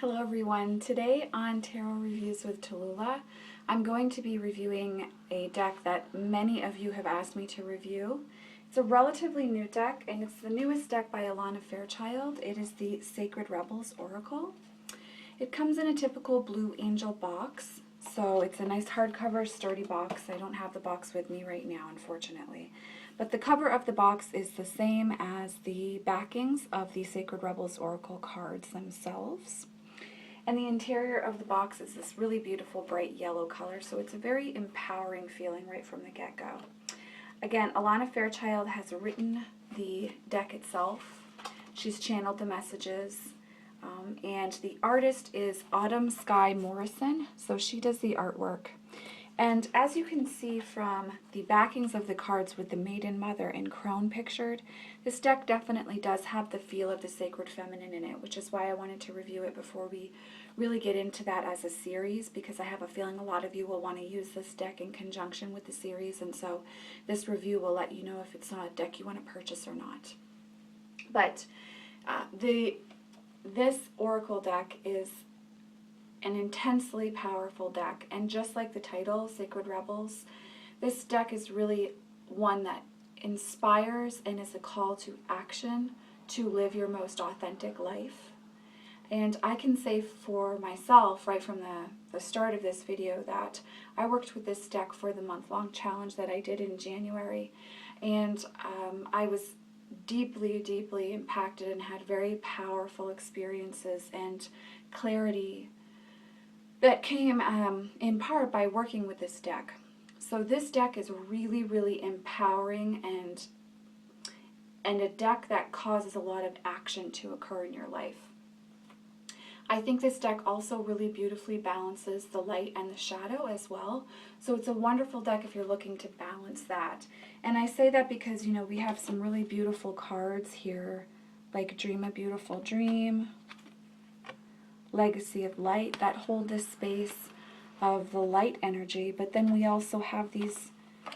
Hello everyone. Today on Tarot Reviews with Tallulah, I'm going to be reviewing a deck that many of you have asked me to review. It's a relatively new deck, and it's the newest deck by Alana Fairchild. It is the Sacred Rebels Oracle. It comes in a typical Blue Angel box, so it's a nice hardcover, sturdy box. I don't have the box with me right now, unfortunately. But the cover of the box is the same as the backings of the Sacred Rebels Oracle cards themselves. And the interior of the box is this really beautiful bright yellow color, so it's a very empowering feeling right from the get-go. Again, Alana Fairchild has written the deck itself. She's channeled the messages, and the artist is Autumn Sky Morrison, so she does the artwork. And as you can see from the backings of the cards with the Maiden Mother and Crone pictured, this deck definitely does have the feel of the Sacred Feminine in it, which is why I wanted to review it before we really get into that as a series, because I have a feeling a lot of you will want to use this deck in conjunction with the series, and so this review will let you know if it's not a deck you want to purchase or not. But this Oracle deck is an intensely powerful deck, and just like the title, Sacred Rebels, this deck is really one that inspires and is a call to action to live your most authentic life. And I can say for myself, right from the start of this video, that I worked with this deck for the month-long challenge that I did in January, and I was deeply, deeply impacted and had very powerful experiences and clarity that came in part by working with this deck. So this deck is really, really empowering and a deck that causes a lot of action to occur in your life. I think this deck also really beautifully balances the light and the shadow as well. So it's a wonderful deck if you're looking to balance that. And I say that because, you know, we have some really beautiful cards here, like Dream a Beautiful Dream, Legacy of Light, that hold this space of the light energy. But then we also have these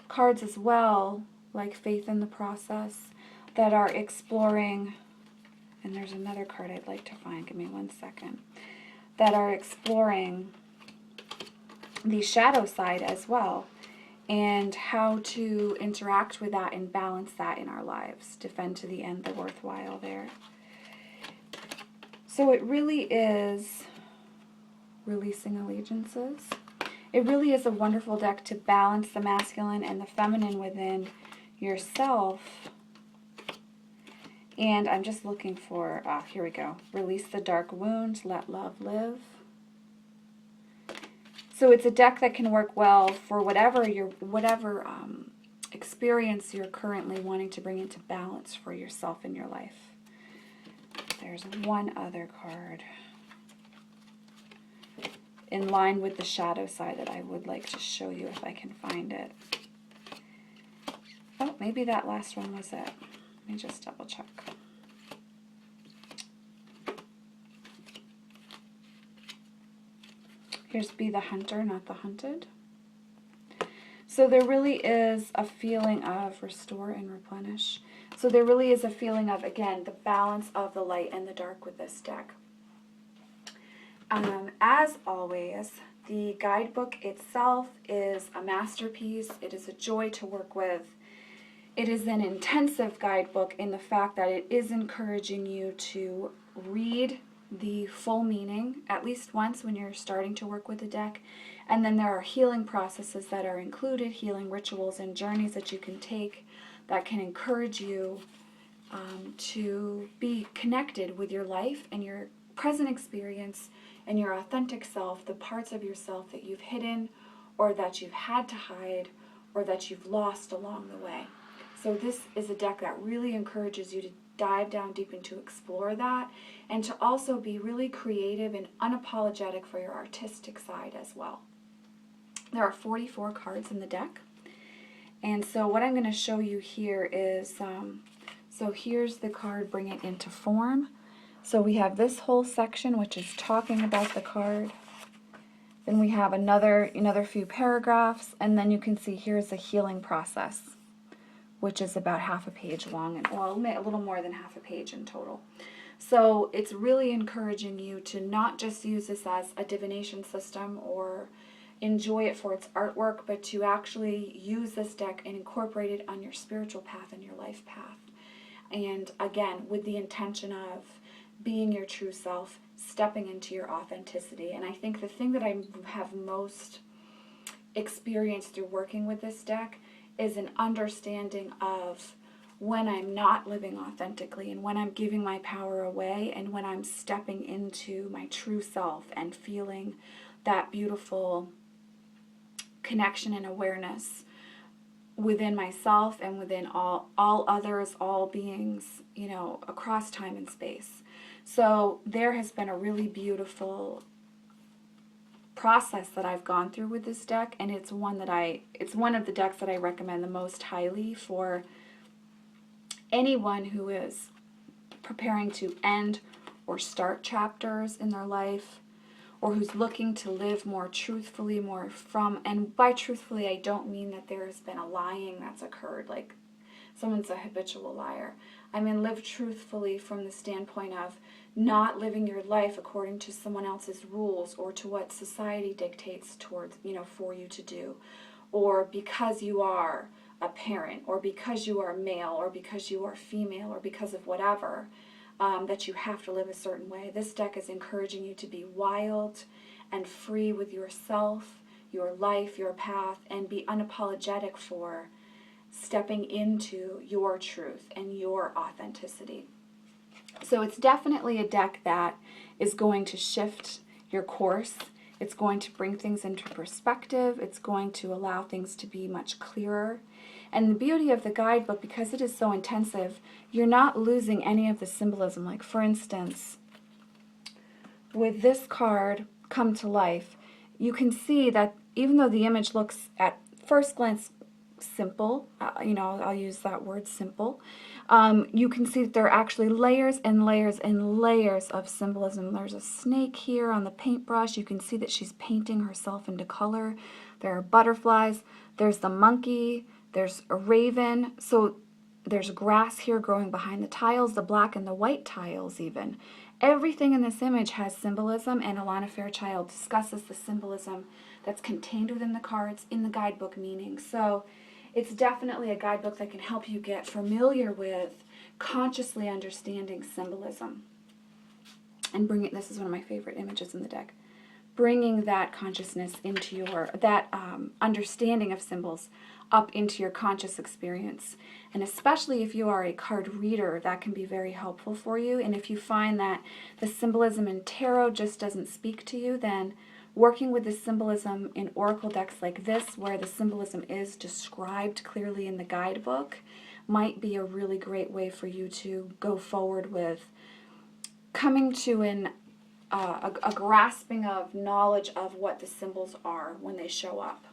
cards as well, like Faith in the Process, that are exploring, and there's another card I'd like to find, give me 1 second, that are exploring the shadow side as well, and how to interact with that and balance that in our lives. Defend to the end the worthwhile there. So it really is Releasing Allegiances. It really is a wonderful deck to balance the masculine and the feminine within yourself. And I'm just looking for, here we go. Release the dark wound, let love live. So it's a deck that can work well for whatever experience you're currently wanting to bring into balance for yourself in your life. There's one other card in line with the shadow side that I would like to show you if I can find it. Oh, maybe that last one was it. Let me just double check. Here's Be the Hunter, Not the Hunted. So there really is a feeling of restore and replenish. So there really is a feeling of, again, the balance of the light and the dark with this deck. As always, the guidebook itself is a masterpiece. It is a joy to work with. It is an intensive guidebook in the fact that it is encouraging you to read the full meaning at least once when you're starting to work with the deck. And then there are healing processes that are included, healing rituals and journeys that you can take that can encourage you to be connected with your life and your present experience and your authentic self, the parts of yourself that you've hidden or that you've had to hide or that you've lost along the way. So this is a deck that really encourages you to dive down deep and to explore that, and to also be really creative and unapologetic for your artistic side as well. There are 44 cards in the deck. And so what I'm going to show you here is, so here's the card, Bring It Into Form. So we have this whole section, which is talking about the card. Then we have another few paragraphs, and then you can see here's a healing process, which is about half a page long, and well, a little more than half a page in total. So it's really encouraging you to not just use this as a divination system or enjoy it for its artwork, but to actually use this deck and incorporate it on your spiritual path and your life path. And again, with the intention of being your true self, stepping into your authenticity. And I think the thing that I have most experienced through working with this deck is an understanding of when I'm not living authentically and when I'm giving my power away and when I'm stepping into my true self and feeling that beautiful connection and awareness within myself and within all others, all beings, you know, across time and space. So there has been a really beautiful process that I've gone through with this deck, and it's one of the decks that I recommend the most highly for anyone who is preparing to end or start chapters in their life, or who's looking to live more truthfully, more from, and by truthfully I don't mean that there's been a lying that's occurred, like someone's a habitual liar. I mean live truthfully from the standpoint of not living your life according to someone else's rules or to what society dictates towards, you know, for you to do, or because you are a parent, or because you are male, or because you are female, or because of whatever, that you have to live a certain way. This deck is encouraging you to be wild and free with yourself, your life, your path, and be unapologetic for stepping into your truth and your authenticity. So it's definitely a deck that is going to shift your course. It's going to bring things into perspective. It's going to allow things to be much clearer. And the beauty of the guidebook, because it is so intensive, you're not losing any of the symbolism. Like, for instance, with this card, Come to Life, you can see that even though the image looks at first glance simple, I'll use that word simple, you can see that there are actually layers and layers and layers of symbolism. There's a snake here on the paintbrush. You can see that she's painting herself into color. There are butterflies. There's the monkey. There's a raven. So there's grass here growing behind the tiles, the black and the white tiles even. Everything in this image has symbolism, and Alana Fairchild discusses the symbolism that's contained within the cards in the guidebook meaning. So it's definitely a guidebook that can help you get familiar with consciously understanding symbolism and bring it. This is one of my favorite images in the deck. Bringing that consciousness into your, that understanding of symbols up into your conscious experience. And especially if you are a card reader, that can be very helpful for you. And if you find that the symbolism in tarot just doesn't speak to you, then working with the symbolism in oracle decks like this, where the symbolism is described clearly in the guidebook, might be a really great way for you to go forward with coming to a grasping of knowledge of what the symbols are when they show up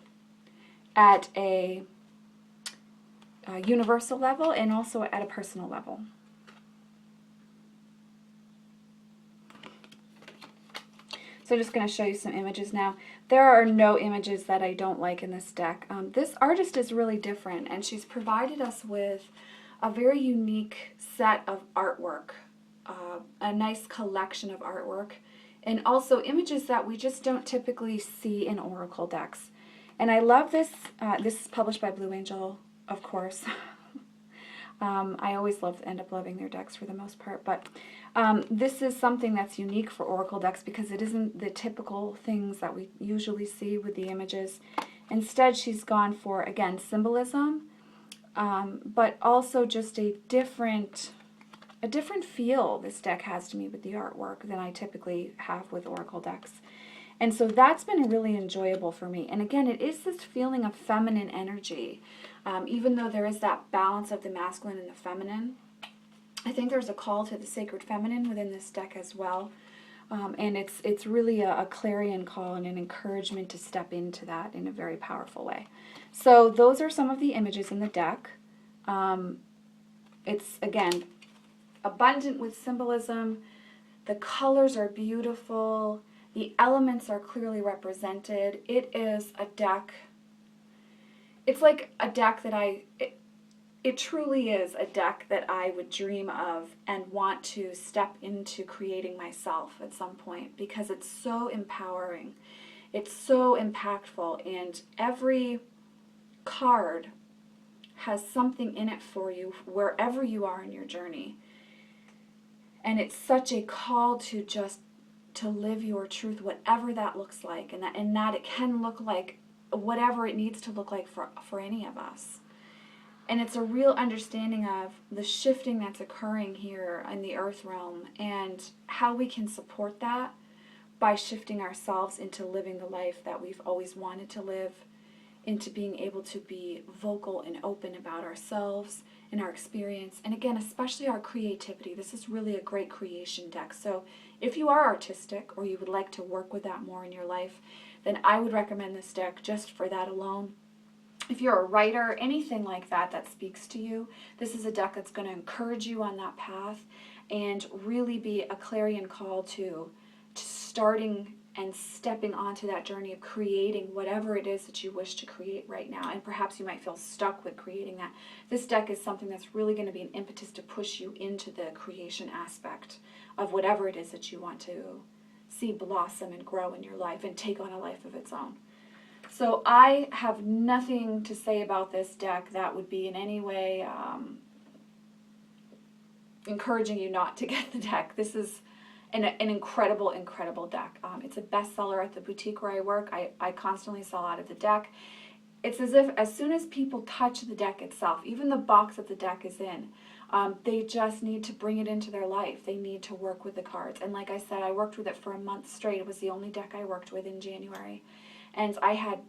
at a universal level and also at a personal level. So I'm just going to show you some images now. There are no images that I don't like in this deck. This artist is really different, and she's provided us with a very unique set of artwork, a nice collection of artwork, and also images that we just don't typically see in oracle decks. And I love this. This is published by Blue Angel, of course. I always end up loving their decks for the most part, but this is something that's unique for oracle decks because it isn't the typical things that we usually see with the images. Instead, she's gone for, again, symbolism, but also just a different feel this deck has to me with the artwork than I typically have with oracle decks. And so that's been really enjoyable for me. And again, it is this feeling of feminine energy. Even though there is that balance of the masculine and the feminine, I think there's a call to the sacred feminine within this deck as well. And it's really a clarion call and an encouragement to step into that in a very powerful way. So those are some of the images in the deck. It's, again, abundant with symbolism. The colors are beautiful. The elements are clearly represented. It is a deck. It's like a deck that it truly is a deck that I would dream of and want to step into creating myself at some point, because it's so empowering. It's so impactful, and every card has something in it for you wherever you are in your journey. And it's such a call to just to live your truth, whatever that looks like, and that it can look like whatever it needs to look like for any of us. And it's a real understanding of the shifting that's occurring here in the earth realm, and how we can support that by shifting ourselves into living the life that we've always wanted to live, into being able to be vocal and open about ourselves and our experience, and again, especially our creativity. This is really a great creation deck. So if you are artistic, or you would like to work with that more in your life, then I would recommend this deck just for that alone. If you're a writer, anything like that that speaks to you, this is a deck that's going to encourage you on that path and really be a clarion call to starting and stepping onto that journey of creating whatever it is that you wish to create right now. And perhaps you might feel stuck with creating that. This deck is something that's really going to be an impetus to push you into the creation aspect of whatever it is that you want to see blossom and grow in your life and take on a life of its own. So I have nothing to say about this deck that would be in any way encouraging you not to get the deck. This is an incredible, incredible deck. It's a bestseller at the boutique where I work. I constantly sell out of the deck. It's as if as soon as people touch the deck itself, even the box that the deck is in, they just need to bring it into their life. They need to work with the cards. And like I said, I worked with it for a month straight. It was the only deck I worked with in January. And I had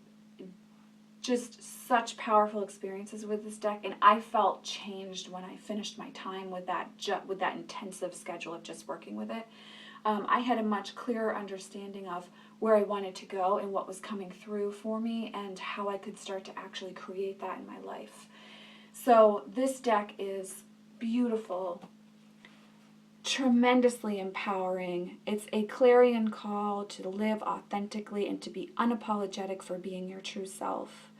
just such powerful experiences with this deck, and I felt changed when I finished my time with that intensive schedule of just working with it. I had a much clearer understanding of where I wanted to go and what was coming through for me, and how I could start to actually create that in my life. So this deck is beautiful, tremendously empowering. It's a clarion call to live authentically and to be unapologetic for being your true self.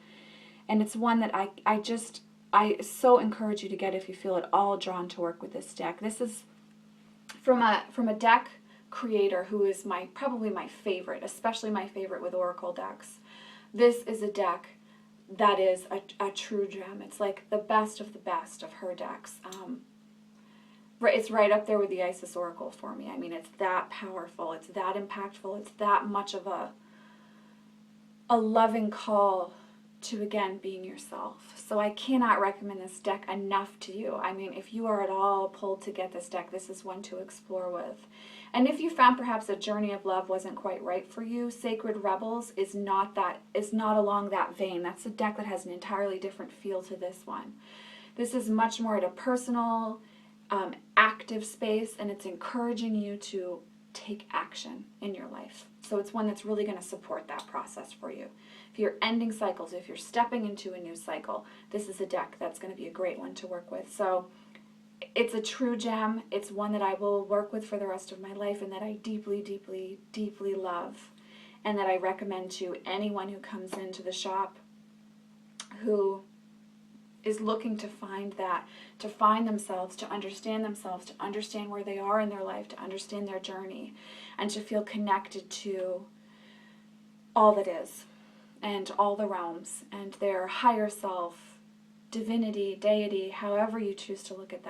And it's one that I so encourage you to get if you feel at all drawn to work with this deck. This is from a deck creator who is probably my favorite, especially my favorite with Oracle decks. This is a deck that is a true gem. It's like the best of her decks. It's right up there with the Isis Oracle for me. I mean, it's that powerful, it's that impactful, it's that much of a loving call to, again, being yourself. So I cannot recommend this deck enough to you. I mean, if you are at all pulled to get this deck, this is one to explore with. And if you found perhaps a Journey of Love wasn't quite right for you, Sacred Rebels is not along that vein. That's a deck that has an entirely different feel to this one. This is much more at a personal, active space, and it's encouraging you to take action in your life. So it's one that's really going to support that process for you. If you're ending cycles, if you're stepping into a new cycle, this is a deck that's going to be a great one to work with. So it's a true gem. It's one that I will work with for the rest of my life, and that I deeply, deeply, deeply love, and that I recommend to anyone who comes into the shop who is looking to find that, to find themselves, to understand where they are in their life, to understand their journey, and to feel connected to all that is, and all the realms, and their higher self, divinity, deity, however you choose to look at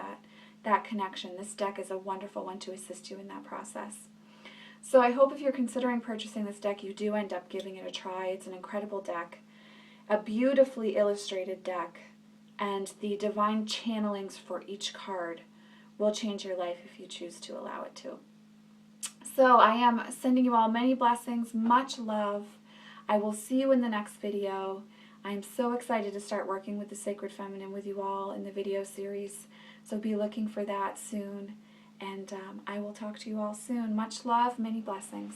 that connection. This deck is a wonderful one to assist you in that process. So I hope if you're considering purchasing this deck, you do end up giving it a try. It's an incredible deck, a beautifully illustrated deck, and the divine channelings for each card will change your life if you choose to allow it to. So I am sending you all many blessings, much love. I will see you in the next video. I'm so excited to start working with the Sacred Feminine with you all in the video series. So be looking for that soon. And I will talk to you all soon. Much love, many blessings.